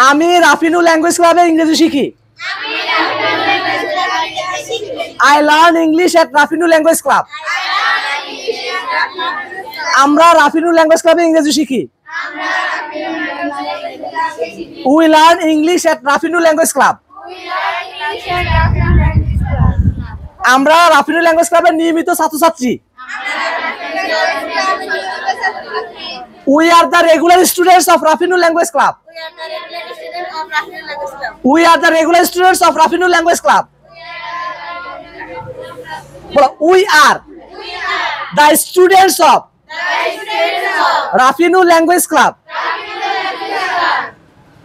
আমি রাফিনু ল্যাঙ্গুয়েজ ক্লাবে ইংরেজি শিখি। I learn English at Rafinu language club. আমরা রাফিনু ল্যাঙ্গুয়েজ ক্লাবে ইংরেজি শিখি। We learn English at Rafinu language club. আমরা রাফিনু ল্যাঙ্গুয়েজ ক্লাবের নিয়মিত ছাত্রছাত্রী। We are the regular students of Rafinu language club. We are the regular students of Rafinu language club. We are the students of Rafinu language club.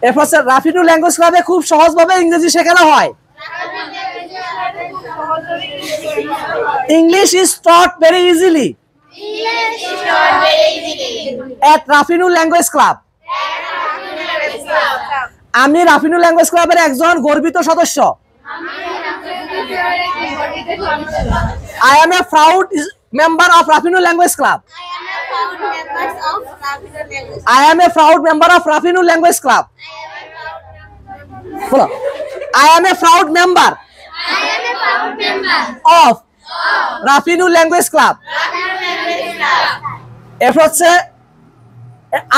এরপর Rafinu language ক্লাবে খুব সহজভাবে ইংরেজি শেখানো হয়। English is taught very easily at Rafinu language club. আমি Rafinu language ক্লাবের একজন গর্বিত সদস্য। I am a proud member of Rafinu language club. I am a proud member of Rafinu language club. বলো, I am a proud member of Rafinu language club. এরপর হচ্ছে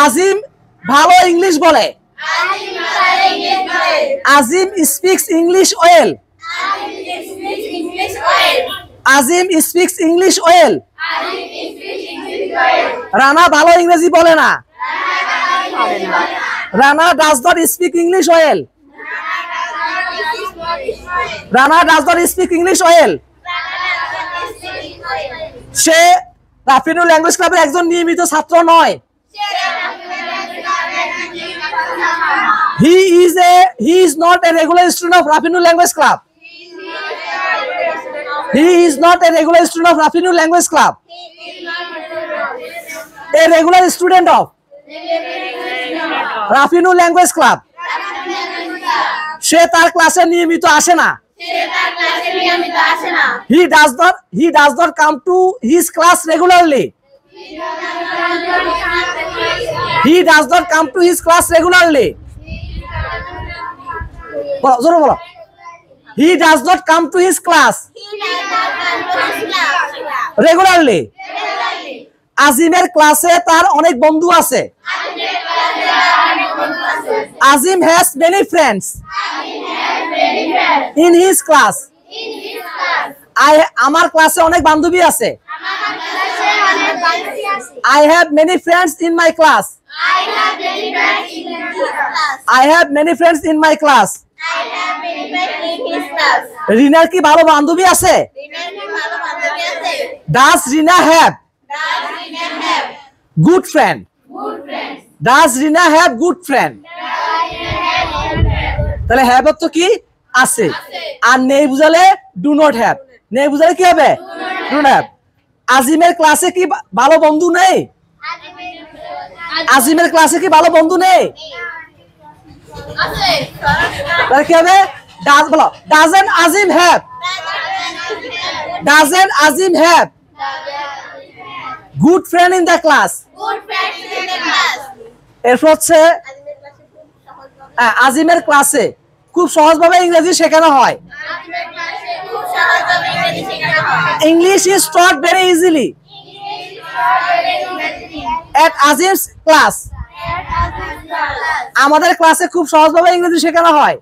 আজিম ভালো English বলে। Azim speaks English well. Azim speaks English well. Rana ভালো ইংরেজি বলে না। Rana does not speak English well. Rana does not speak English well. সে রাফিনু ল্যাঙ্গুয়েজ ক্লাবের একজন নিয়মিত ছাত্র নয়। He is not a regular student of Rafinu language club. He is not a regular student of Rafinu language club. A regular student of Rafinu language club. সে তার ক্লাসে নিয়মিত আসে না। He does not come to his class regularly. He does not come to his class regularly. জোরে বলো। He does not come to his class regularly. আজিমের ক্লাসে তার অনেক বন্ধু আছে। Azim has many friends in his class. আমার ক্লাসে অনেক বান্ধবী আছে। I have many friends in my class. I have many friends in my class. রিনার কি ভালো বান্ধবী আছে? Does Rina have good friend? Does Rina have good friend? তাহলে হ্যাভ তো কি আছে, আর নেই বুঝালে ডু নট হ্যাভ। নেই বুঝালে কি হবে? Do not have. আজিমের ক্লাসে কি ভালো বন্ধু নেই? আজিমের ক্লাসে কি ভালো বন্ধু নেই? তাহলে কি হবে? ডাজ বলো। Doesn't Azim have? Doesn't Azim have good friend in the class? এরপর হচ্ছে আজিমের ক্লাসে খুব সহজভাবে ইংরেজি শেখানো হয়। English is taught very easily at Azim's class. আমাদের ক্লাসে খুব সহজভাবে ইংরেজি শেখানো হয়।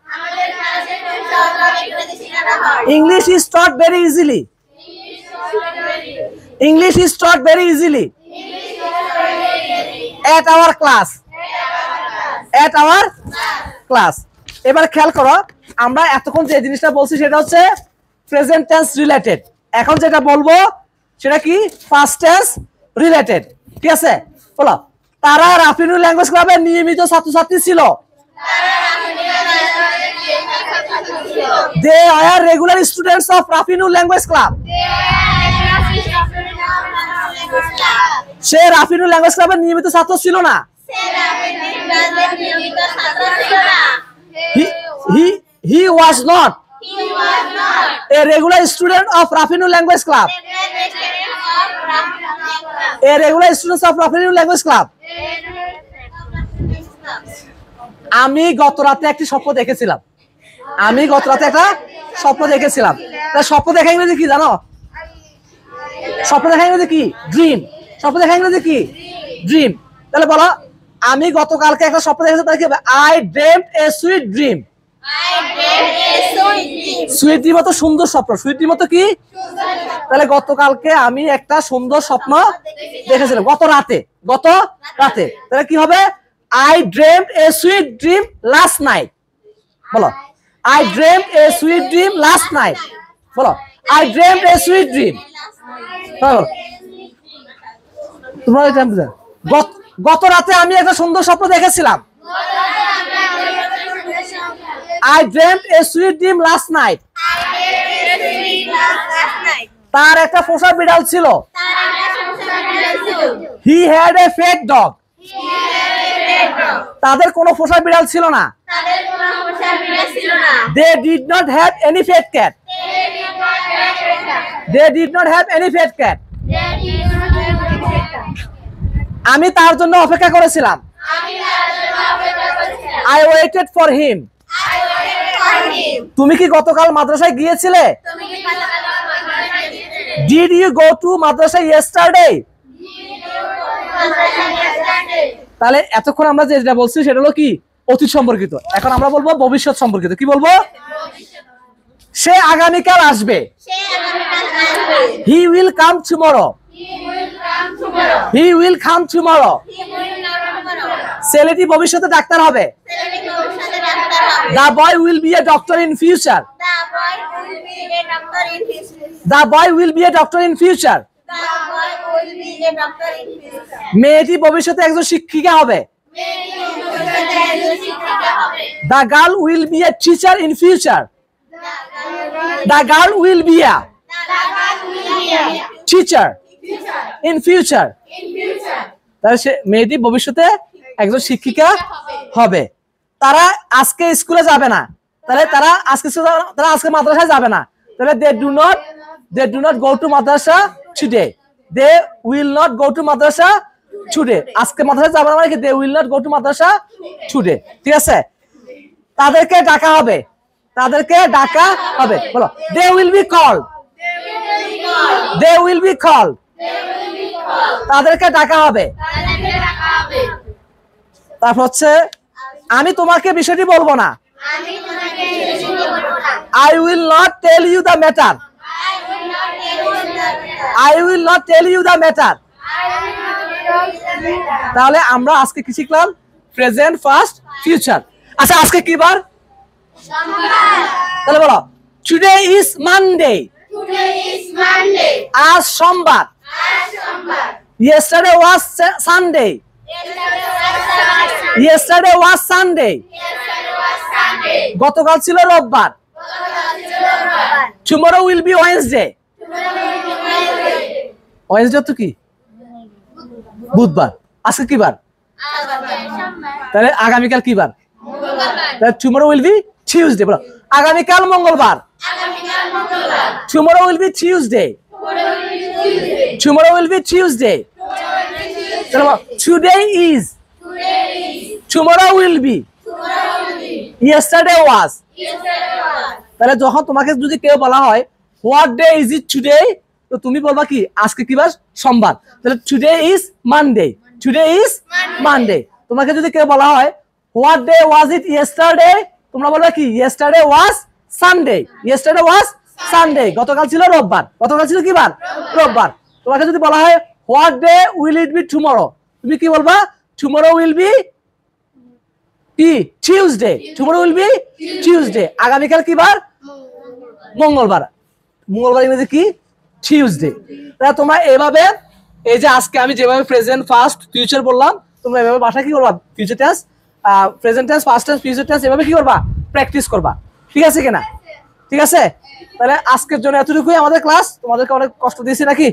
English is taught very easily. English is taught very easily at our class. At our class. এবার খেয়াল করো, আমরা এতক্ষণ যে জিনিসটা বলছি সেটা হচ্ছে প্রেজেন্ট টেন্স রিলেটেড। এখন যেটা বলবো সেটা কি? Past tense related. ঠিক আছে? বলো, তারা রাফিনু ল্যাঙ্গুয়েজ ক্লাবের নিয়মিত ছাত্রছাত্রী ছিল। They are regular students of Rafinu language club. সে রাফিনু ল্যাঙ্গুয়েজ ক্লাবের নিয়মিত ছাত্র ছিল না। He was not a regular student of Rafinu language club. A regular student of Rafinu language club. আমি গত রাতে একটি স্বপ্ন দেখেছিলাম। আমি গত রাতে একটা স্বপ্ন দেখেছিলাম। স্বপ্ন দেখা ইংরেজি কি জানো? স্বপ্ন দেখা ইংরেজি কি? ড্রিম। স্বপ্ন দেখা ইংরেজি কি? ড্রিম। তাহলে বলো, আমি গতকালকে একটা স্বপ্ন দেখেছি, তাহলে কি হবে? I dreamed a sweet dream. Sweet dream তো সুন্দর স্বপ্ন। সুইট ড্রিম তো কি? তাহলে গতকালকে আমি একটা সুন্দর স্বপ্ন দেখেছিলাম গত রাতে। গত রাতে তাহলে কি হবে? I dreamed a sweet dream last night. বলো, I dreamed a sweet dream last night. বলো, I dreamed a sweet dream. তোমরা গত রাতে আমি একটা সুন্দর স্বপ্ন দেখেছিলাম। I dreamt a sweet dream last night. তার একটা পোষা বিড়াল ছিল। He had a pet dog. তাদের কোনো পোষা বিড়াল ছিল না। They did not have any pet cat. They did not have any pet cat. আমি তার জন্য অপেক্ষা করেছিলাম। I waited for him. তুমি কি গতকাল মাদ্রাসায় গিয়েছিলে? Did you go to madrasa yesterday? তাহলে এতক্ষণ আমরা যেটা বলছি সেটা হলো কি? অতীত সম্পর্কিত। এখন আমরা বলবো ভবিষ্যৎ সম্পর্কিত। কি বলবো? সে আগামীকাল আসবে। He will come tomorrow. He will come tomorrow. ছেলেটি ভবিষ্যতে ডাক্তার হবে। The boy will be a doctor in future. The boy will be a doctor in future. মেয়েটি ভবিষ্যতে একজন শিক্ষিকা হবে। The girl will be a teacher in future. The girl will be a teacher in future. তাহলে সে মেয়েটি ভবিষ্যতে একজন শিক্ষিকা হবে। তারা আজকে স্কুলে যাবে না। তাহলে তারা আজকে মাদ্রাসায় যাবে না। তাহলে they do not go to madrasa today. They will not go to madrasa today. আজকে মাদ্রাসায় যাবে না মানে কি? They will not go to madrasa today. ঠিক আছে? তাদেরকে ডাকা হবে। তাদেরকে ডাকা হবে। বলো, they will be called. They will be called. তাদেরকে ডাকা হবে। তারপর হচ্ছে আমি তোমাকে বিষয়টি বলবো না। I will not tell you the matter. I will not tell you the matter. তাহলে আমরা আজকে কি শিখলাম? Present, first, future. আচ্ছা, আজকে কি বার? তাহলে বলো, টুডে ইজ মানডে। আজ সোমবার। Yesterday was Sunday. Yesterday was Sunday. গতকাল ছিল রোববার। Tomorrow will be Wednesday. Wednesday তো কি? বুধবার। আজকে কি বার? তাহলে আগামীকাল কি বার? তাহলে tomorrow will be Tuesday। বলো, আগামীকাল মঙ্গলবার। Tomorrow will be Tuesday. Tomorrow will be Tuesday. Today is. Tomorrow will be. Yesterday was. তাহলে যখন তোমাকে যদি কেউ বলা হয় what day is it today, তো তুমি বলবা কি? আজকে কি বার? সোমবার। তাহলে today is Monday. Today is Monday. তোমাকে যদি কেউ বলা হয় what day was it yesterday, তোমরা বলবা কি? Yesterday was Sunday. Yesterday was Sunday. গতকাল ছিল রোববার। গতকাল ছিল কি বার? রোববার। তোমাকে যদি বলা হয় what day will it be tomorrow, তুমি কি বলবা? Tomorrow will be কি? Tuesday. Tomorrow will be Tuesday. আগামীকাল কি বার? মঙ্গলবার। মঙ্গলবার ইংরেজি কি? টিউসডে। তাহলে তোমরা এভাবে, এই যে আজকে আমি যেভাবে প্রেজেন্ট, ফার্স্ট, ফিউচার বললাম, তোমরা এভাবে বাসায় কি করবা? Future tense, present tense, past tense, future tense এভাবে কি করবা? প্র্যাকটিস করবা। ঠিক আছে কিনা? ঠিক আছে? তাহলে আজকের জন্য এতটুকুই আমাদের ক্লাস। তোমাদেরকে অনেক কষ্ট দিয়েছি নাকি?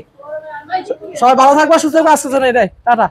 সবাই ভালো থাকবা, সুস্থ থাকবা। আজকের জন্য এটাই। টাটা।